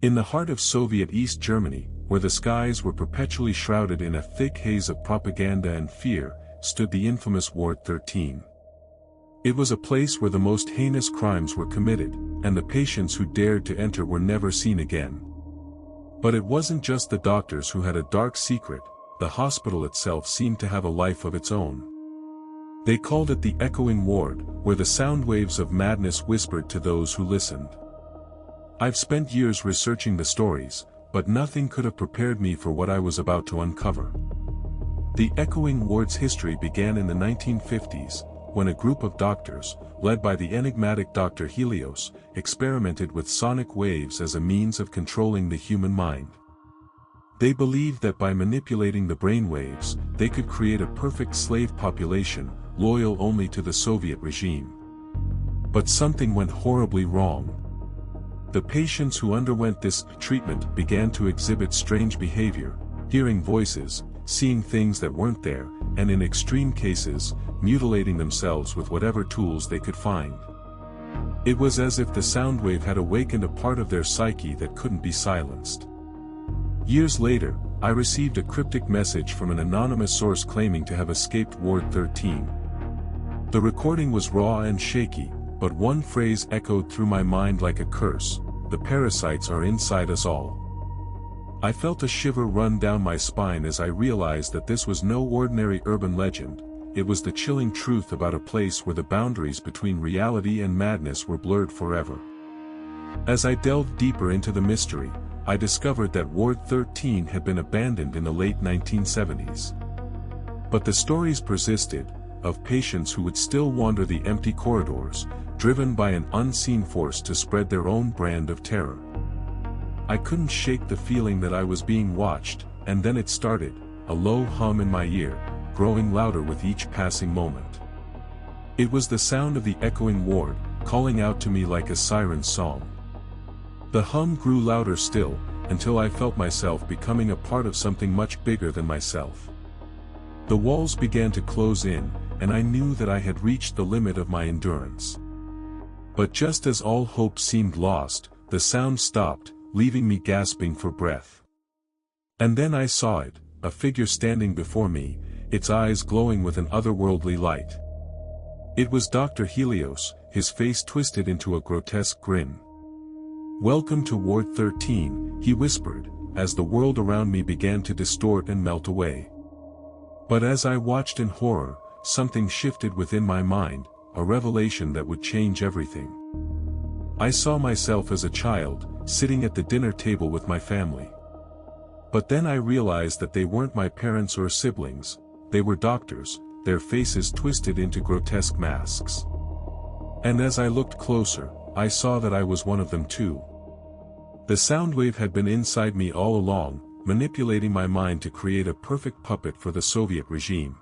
In the heart of Soviet East Germany, where the skies were perpetually shrouded in a thick haze of propaganda and fear, stood the infamous Ward 13. It was a place where the most heinous crimes were committed, and the patients who dared to enter were never seen again. But it wasn't just the doctors who had a dark secret, the hospital itself seemed to have a life of its own. They called it the echoing ward, where the sound waves of madness whispered to those who listened. I've spent years researching the stories, but nothing could have prepared me for what I was about to uncover. The echoing ward's history began in the 1950s, when a group of doctors, led by the enigmatic Dr. Helios, experimented with sonic waves as a means of controlling the human mind. They believed that by manipulating the brain waves, they could create a perfect slave population, loyal only to the Soviet regime. But something went horribly wrong. The patients who underwent this treatment began to exhibit strange behavior, hearing voices, seeing things that weren't there, and in extreme cases, mutilating themselves with whatever tools they could find. It was as if the sound wave had awakened a part of their psyche that couldn't be silenced. Years later, I received a cryptic message from an anonymous source claiming to have escaped Ward 13. The recording was raw and shaky, but one phrase echoed through my mind like a curse: the parasites are inside us all. I felt a shiver run down my spine as I realized that this was no ordinary urban legend, it was the chilling truth about a place where the boundaries between reality and madness were blurred forever. As I delved deeper into the mystery, I discovered that Ward 13 had been abandoned in the late 1970s. But the stories persisted, of patients who would still wander the empty corridors, driven by an unseen force to spread their own brand of terror. I couldn't shake the feeling that I was being watched, and then it started, a low hum in my ear, growing louder with each passing moment. It was the sound of the echoing ward, calling out to me like a siren's song. The hum grew louder still, until I felt myself becoming a part of something much bigger than myself. The walls began to close in, and I knew that I had reached the limit of my endurance. But just as all hope seemed lost, the sound stopped, leaving me gasping for breath. And then I saw it, a figure standing before me, its eyes glowing with an otherworldly light. It was Dr. Helios, his face twisted into a grotesque grin. "Welcome to Ward 13, he whispered, as the world around me began to distort and melt away. But as I watched in horror, something shifted within my mind, a revelation that would change everything. I saw myself as a child, sitting at the dinner table with my family. But then I realized that they weren't my parents or siblings, they were doctors, their faces twisted into grotesque masks. And as I looked closer, I saw that I was one of them too. The sound wave had been inside me all along, manipulating my mind to create a perfect puppet for the Soviet regime.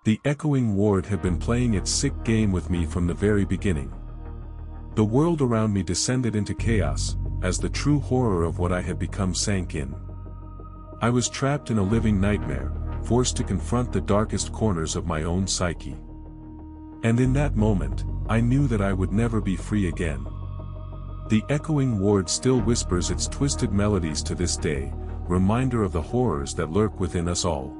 The echoing ward had been playing its sick game with me from the very beginning. The world around me descended into chaos, as the true horror of what I had become sank in. I was trapped in a living nightmare, forced to confront the darkest corners of my own psyche. And in that moment, I knew that I would never be free again. The echoing ward still whispers its twisted melodies to this day, reminder of the horrors that lurk within us all.